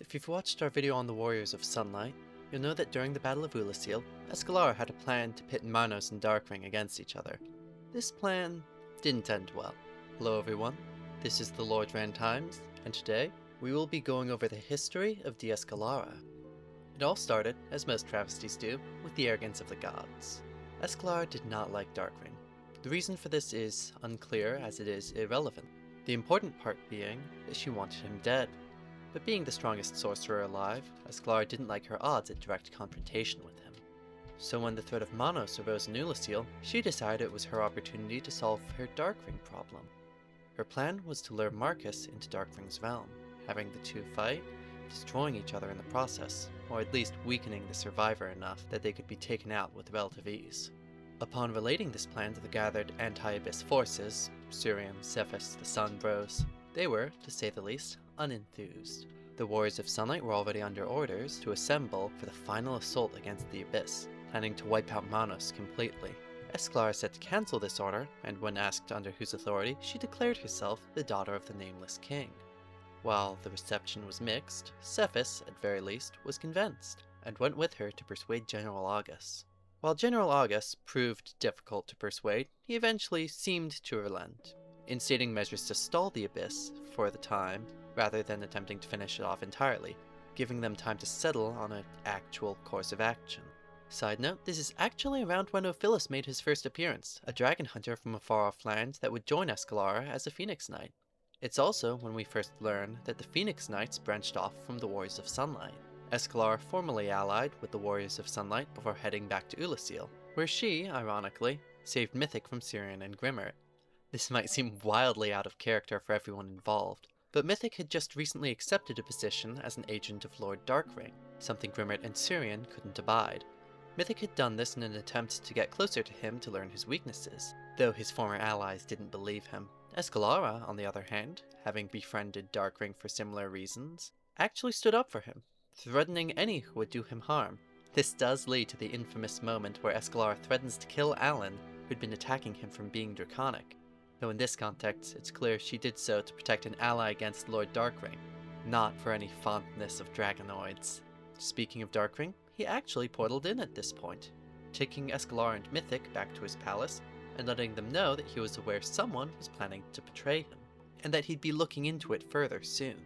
If you've watched our video on the Warriors of Sunlight, you'll know that during the Battle of Ulasil, Escelara had a plan to pit Manos and Darkwing against each other. This plan didn't end well. Hello everyone, this is the Lord Ran Times, and today we will be going over the history of Descelara. It all started, as most travesties do, with the arrogance of the gods. Escelara did not like Darkwing. The reason for this is unclear, as it is irrelevant. The important part being that she wanted him dead. But being the strongest sorcerer alive, Escelara didn't like her odds at direct confrontation with him. So when the threat of Manos arose in Ulasil, she decided it was her opportunity to solve her Darkwing problem. Her plan was to lure Marcus into Darkwing's realm, having the two fight, destroying each other in the process, or at least weakening the survivor enough that they could be taken out with relative ease. Upon relating this plan to the gathered anti-Abyss forces, Surium, Cephas, the Sun Bros, they were, to say the least, unenthused. The Warriors of Sunlight were already under orders to assemble for the final assault against the Abyss, planning to wipe out Manos completely. Escelara said to cancel this order, and when asked under whose authority, she declared herself the daughter of the Nameless King. While the reception was mixed, Cephas, at very least, was convinced, and went with her to persuade General August. While General August proved difficult to persuade, he eventually seemed to relent, instating measures to stall the Abyss for the time, rather than attempting to finish it off entirely, giving them time to settle on an actual course of action. Side note, this is actually around when Ophilus made his first appearance, a dragon hunter from a far-off land that would join Escelara as a Phoenix Knight. It's also when we first learn that the Phoenix Knights branched off from the Warriors of Sunlight. Escelara formally allied with the Warriors of Sunlight before heading back to Ulasil, where she, ironically, saved Mythic from Sirian and Grimmert. This might seem wildly out of character for everyone involved, but Mythic had just recently accepted a position as an agent of Lord Darkwing, something Grimmert and Sirian couldn't abide. Mythic had done this in an attempt to get closer to him to learn his weaknesses, though his former allies didn't believe him. Escelara, on the other hand, having befriended Darkwing for similar reasons, actually stood up for him, threatening any who would do him harm. This does lead to the infamous moment where Escelara threatens to kill Alan, who'd been attacking him from being draconic. Though in this context, it's clear she did so to protect an ally against Lord Darkwing, not for any fondness of dragonoids. Speaking of Darkwing, he actually portaled in at this point, taking Escelara and Mythic back to his palace, and letting them know that he was aware someone was planning to betray him, and that he'd be looking into it further soon.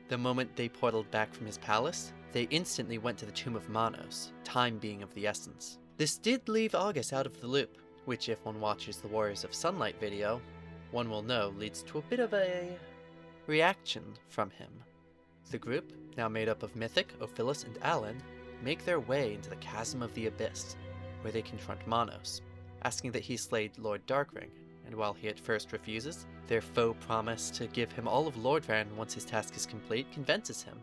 The moment they portaled back from his palace, they instantly went to the Tomb of Manos, time being of the essence. This did leave August out of the loop, which if one watches the Warriors of Sunlight video, one will know leads to a bit of a reaction from him. The group, now made up of Mythic, Ophilus, and Alan, make their way into the Chasm of the Abyss, where they confront Manos, asking that he slay Lord Darkwing, and while he at first refuses, their foe promise to give him all of Lordran once his task is complete convinces him.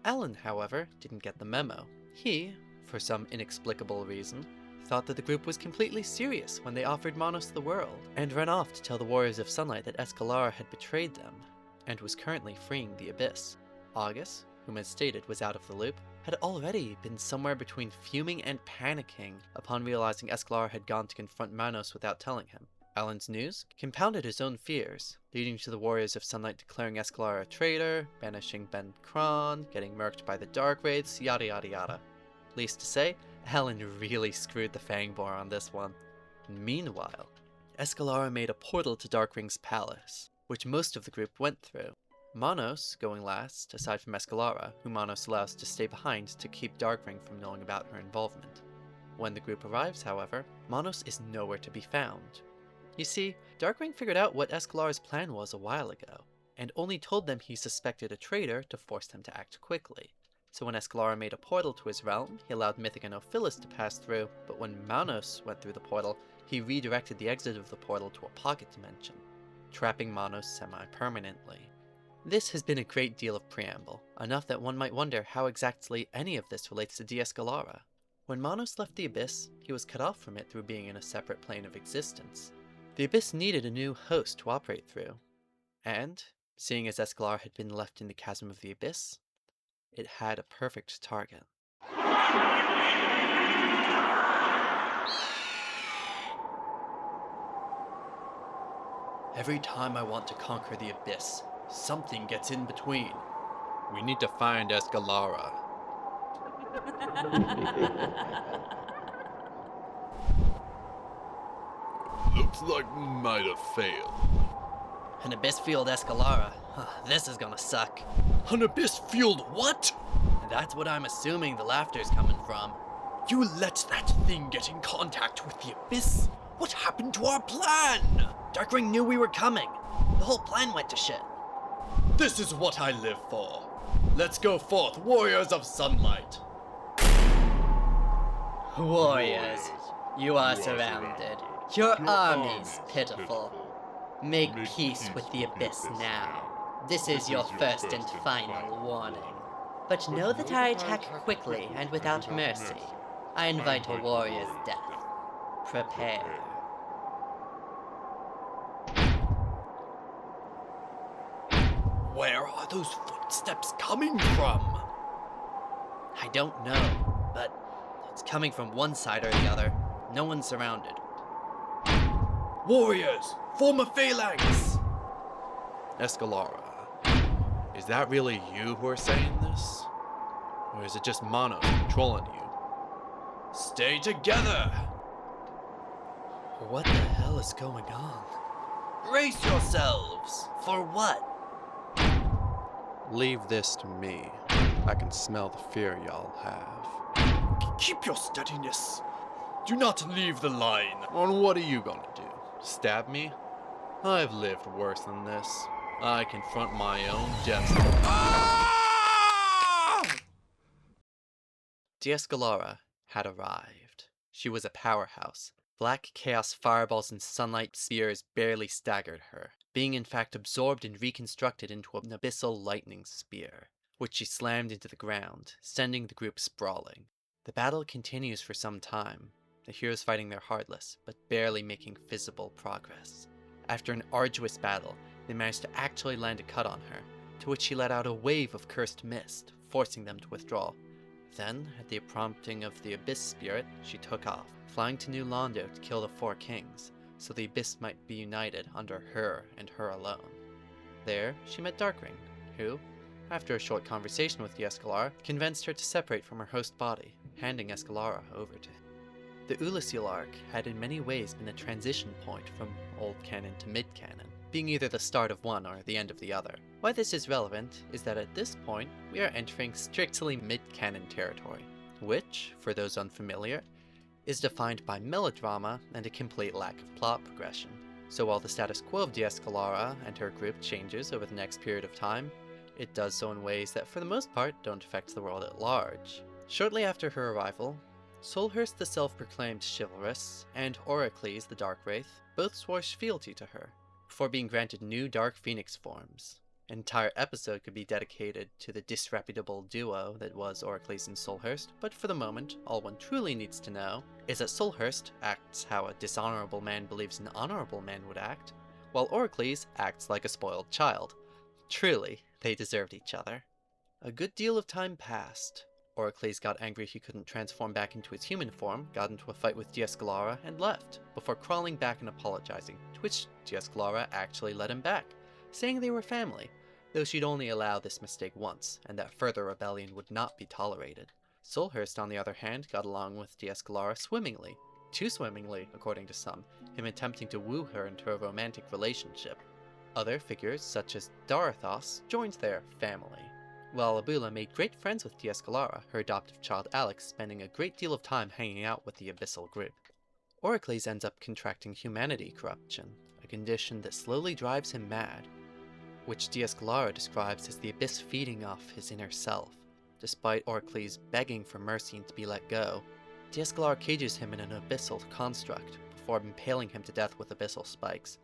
Alan, however, didn't get the memo. He, for some inexplicable reason, thought that the group was completely serious when they offered Manos the world, and ran off to tell the Warriors of Sunlight that Escelara had betrayed them, and was currently freeing the Abyss. August, whom as stated was out of the loop, had already been somewhere between fuming and panicking upon realizing Escelara had gone to confront Manos without telling him. Alan's news compounded his own fears, leading to the Warriors of Sunlight declaring Escelara a traitor, banishing Ben Kron, getting murked by the Dark Wraiths, yada yada yada. Least to say, Alan really screwed the Fangbor on this one. Meanwhile, Escelara made a portal to Darkwing's palace, which most of the group went through. Manos going last, aside from Escelara, who Manos allows to stay behind to keep Darkwing from knowing about her involvement. When the group arrives, however, Manos is nowhere to be found. You see, Darkwing figured out what Escelara's plan was a while ago, and only told them he suspected a traitor to force them to act quickly. So when Escelara made a portal to his realm, he allowed Mythic and Ophilus to pass through, but when Manos went through the portal, he redirected the exit of the portal to a pocket dimension, trapping Manos semi-permanently. This has been a great deal of preamble, enough that one might wonder how exactly any of this relates to Descelara. When Manos left the Abyss, he was cut off from it through being in a separate plane of existence. The Abyss needed a new host to operate through, and, seeing as Escelara had been left in the Chasm of the Abyss, it had a perfect target. Every time I want to conquer the Abyss, something gets in between. We need to find Escelara. Looks like might have failed. An abyss field Escelara. This is gonna suck. An abyss field what? That's what I'm assuming the laughter's coming from. You let that thing get in contact with the abyss? What happened to our plan? Darkwing knew we were coming. The whole plan went to shit. This is what I live for. Let's go forth, warriors of sunlight. Warriors, you are surrounded. Your army's pitiful. Make peace with the abyss now. This is your first and final warning. But know that I attack quickly and without mercy. I invite a warrior's death. Prepare. Where are those footsteps coming from? I don't know, but it's coming from one side or the other. No one's surrounded. Warriors, form a phalanx! Escelara, is that really you who are saying this? Or is it just Mono controlling you? Stay together! What the hell is going on? Brace yourselves! For what? Leave this to me. I can smell the fear y'all have. Keep your steadiness. Do not leave the line. And what are you gonna do? Stab me? I've lived worse than this. I confront my own destiny. Descelara had arrived. She was a powerhouse. Black chaos fireballs and sunlight spears barely staggered her, being in fact absorbed and reconstructed into an abyssal lightning spear, which she slammed into the ground, sending the group sprawling. The battle continues for some time, the heroes fighting their heartless, but barely making visible progress. After an arduous battle, they managed to actually land a cut on her, to which she let out a wave of cursed mist, forcing them to withdraw. Then, at the prompting of the Abyss Spirit, she took off, flying to New Londo to kill the Four Kings, so the Abyss might be united under her and her alone. There, she met Darkwing, who, after a short conversation with Descelara, convinced her to separate from her host body, handing Escelara over to him. The Ulysseal arc had in many ways been a transition point from old canon to mid-canon, being either the start of one or the end of the other. Why this is relevant is that at this point, we are entering strictly mid-canon territory, which, for those unfamiliar, is defined by melodrama and a complete lack of plot progression. So while the status quo of Descelara and her group changes over the next period of time, it does so in ways that for the most part don't affect the world at large. Shortly after her arrival, Solhurst the self-proclaimed chivalrous and Oracles the Dark Wraith both swore fealty to her, before being granted new Dark Phoenix forms. An entire episode could be dedicated to the disreputable duo that was Oracles and Solhurst, but for the moment, all one truly needs to know is that Solhurst acts how a dishonorable man believes an honorable man would act, while Oracles acts like a spoiled child. Truly, they deserved each other. A good deal of time passed. Oracles got angry he couldn't transform back into his human form, got into a fight with Descelara, and left, before crawling back and apologizing, to which Descelara actually let him back, saying they were family, though she'd only allow this mistake once, and that further rebellion would not be tolerated. Solhurst, on the other hand, got along with Descelara swimmingly, too swimmingly, according to some, him attempting to woo her into a romantic relationship. Other figures, such as Darathos, joined their family, while Abula made great friends with Descelara, her adoptive child Alex spending a great deal of time hanging out with the Abyssal group. Oracles ends up contracting humanity corruption, a condition that slowly drives him mad, which Descelara describes as the Abyss feeding off his inner self. Despite Oracles begging for mercy and to be let go, Descelara cages him in an abyssal construct before impaling him to death with abyssal spikes.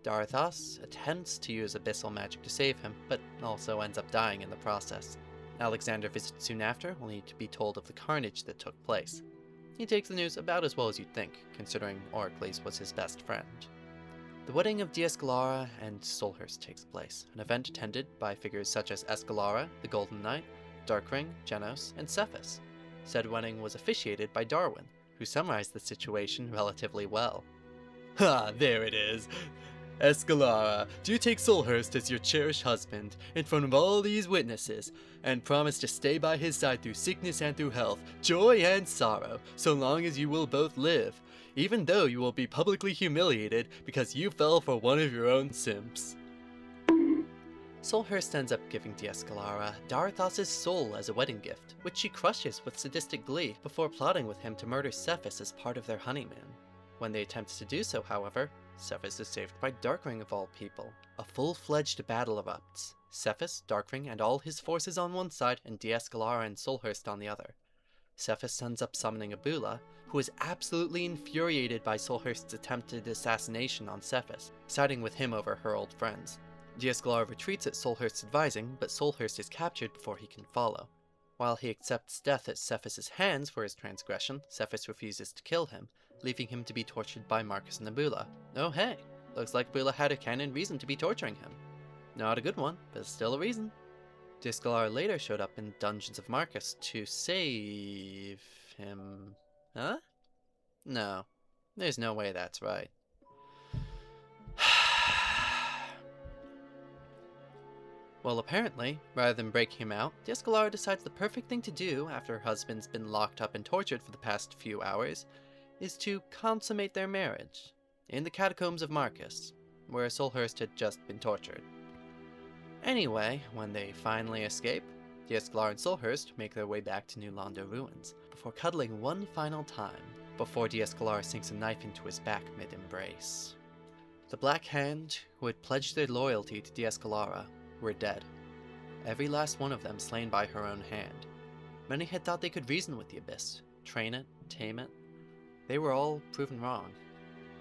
Darathos attempts to use abyssal magic to save him, but also ends up dying in the process. Alexander visits soon after, only to be told of the carnage that took place. He takes the news about as well as you'd think, considering Oracles was his best friend. The wedding of Descelara and Solhurst takes place, an event attended by figures such as Escelara, the Golden Knight, Darkwing, Genos, and Cephas. Said wedding was officiated by Darwin, who summarized the situation relatively well. Ha, there it is. Escelara, do you take Solhurst as your cherished husband in front of all these witnesses, and promise to stay by his side through sickness and through health, joy and sorrow, so long as you will both live, even though you will be publicly humiliated because you fell for one of your own simps? Solhurst ends up giving Descelara Darthos' soul as a wedding gift, which she crushes with sadistic glee before plotting with him to murder Cephas as part of their honeymoon. When they attempt to do so, however, Cephas is saved by Darkring of all people. A full-fledged battle erupts. Cephas, Darkring, and all his forces on one side, and Descelara and Solhurst on the other. Cephas ends up summoning Abula, who is absolutely infuriated by Solhurst's attempted assassination on Cephas, siding with him over her old friends. Descelara retreats at Solhurst's advising, but Solhurst is captured before he can follow. While he accepts death at Cephas' hands for his transgression, Cephas refuses to kill him, leaving him to be tortured by Marcus and Abula. Oh hey, looks like Abula had a canon reason to be torturing him. Not a good one, but still a reason. Descelara later showed up in Dungeons of Marcus to save him. Huh? No, there's no way that's right. Well, apparently, rather than break him out, Descelara decides the perfect thing to do after her husband's been locked up and tortured for the past few hours is to consummate their marriage in the catacombs of Marcus, where Solhurst had just been tortured. Anyway, when they finally escape, Descelara and Solhurst make their way back to New Londo ruins, before cuddling one final time, before Descelara sinks a knife into his back mid-embrace. The Black Hand, who had pledged their loyalty to Descelara, were dead. Every last one of them slain by her own hand. Many had thought they could reason with the Abyss, train it, tame it. They were all proven wrong.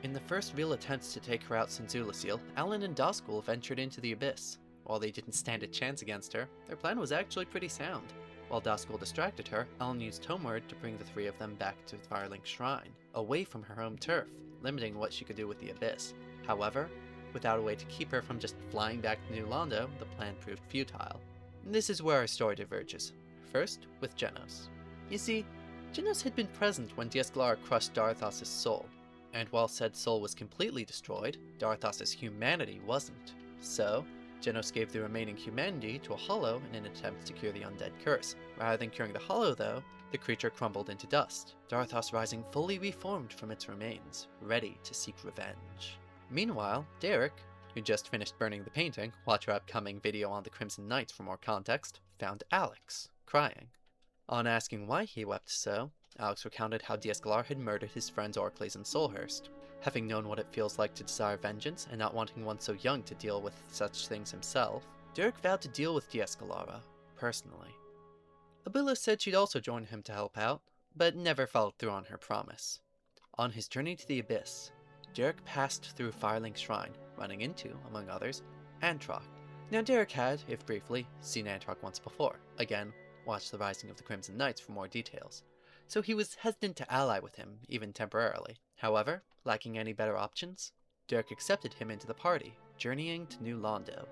In the first real attempts to take her out since Zuliciel, Alan and Doskull ventured into the Abyss. While they didn't stand a chance against her, their plan was actually pretty sound. While Doskull distracted her, Alan used Tomeward to bring the three of them back to Firelink Shrine, away from her home turf, limiting what she could do with the Abyss. However, without a way to keep her from just flying back to New Londo, the plan proved futile. This is where our story diverges. First, with Genos. You see, Genos had been present when Descelara crushed Darthos' soul, and while said soul was completely destroyed, Darthos' humanity wasn't. So, Genos gave the remaining humanity to a hollow in an attempt to cure the undead curse. Rather than curing the hollow, though, the creature crumbled into dust, Darthos rising fully reformed from its remains, ready to seek revenge. Meanwhile, Derek, who just finished burning the painting, watch our upcoming video on the Crimson Knights for more context, found Alex, crying. On asking why he wept so, Alex recounted how Descelara had murdered his friends Orcles and Solhurst. Having known what it feels like to desire vengeance and not wanting one so young to deal with such things himself, Derek vowed to deal with Descelara, personally. Abula said she'd also join him to help out, but never followed through on her promise. On his journey to the Abyss, Derek passed through Firelink Shrine, running into, among others, Antroc. Now Derek had, if briefly, seen Antroc once before. Again, watched the Rising of the Crimson Knights for more details. So he was hesitant to ally with him, even temporarily. However, lacking any better options, Derek accepted him into the party, journeying to New Londo.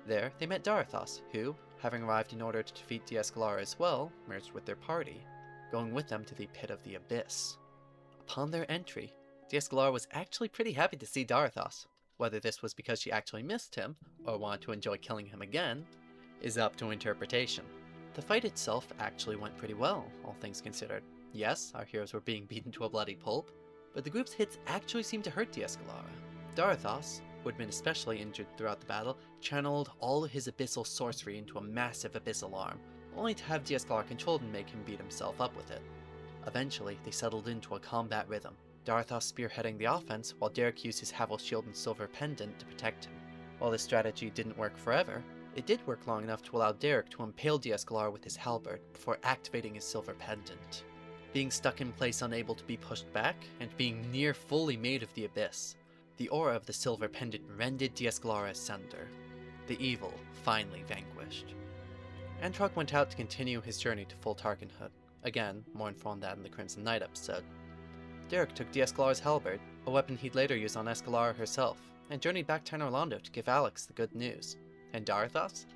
There, they met Darthos, who, having arrived in order to defeat Descelara as well, merged with their party, going with them to the Pit of the Abyss. Upon their entry, Descelara was actually pretty happy to see Darthos. Whether this was because she actually missed him, or wanted to enjoy killing him again, is up to interpretation. The fight itself actually went pretty well, all things considered. Yes, our heroes were being beaten to a bloody pulp, but the group's hits actually seemed to hurt Descelara. Darthos, who had been especially injured throughout the battle, channeled all of his abyssal sorcery into a massive abyssal arm, only to have Descelara controlled and make him beat himself up with it. Eventually, they settled into a combat rhythm, Darthos spearheading the offense while Derek used his Havel shield and silver pendant to protect him. While this strategy didn't work forever, it did work long enough to allow Derek to impale Descelara with his halberd before activating his silver pendant. Being stuck in place unable to be pushed back, and being near fully made of the abyss, the aura of the silver pendant rended Descelara asunder. The evil finally vanquished. Antroc went out to continue his journey to full Tarkenhood. Again, more info on that in the Crimson Knight episode. Derek took Descelara's halberd, a weapon he'd later use on Escelara herself, and journeyed back to Orlando to give Alex the good news. And Darthos?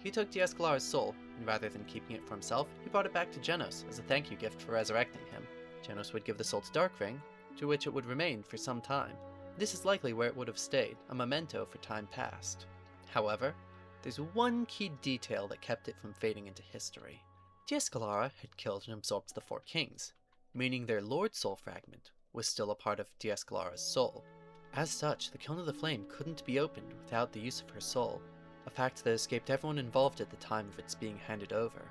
He took Descelara's soul, and rather than keeping it for himself, he brought it back to Genos as a thank you gift for resurrecting him. Genos would give the soul to Darkring, to which it would remain for some time. This is likely where it would have stayed, a memento for time past. However, there's one key detail that kept it from fading into history. Descelara had killed and absorbed the 4 kings, meaning their Lord Soul fragment was still a part of Descelara's soul. As such, the Kiln of the Flame couldn't be opened without the use of her soul, a fact that escaped everyone involved at the time of its being handed over.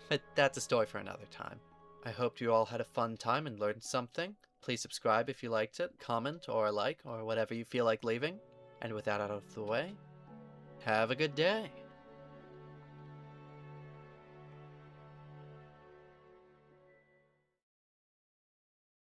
But that's a story for another time. I hope you all had a fun time and learned something. Please subscribe if you liked it, comment or like, or whatever you feel like leaving. And with that out of the way, have a good day!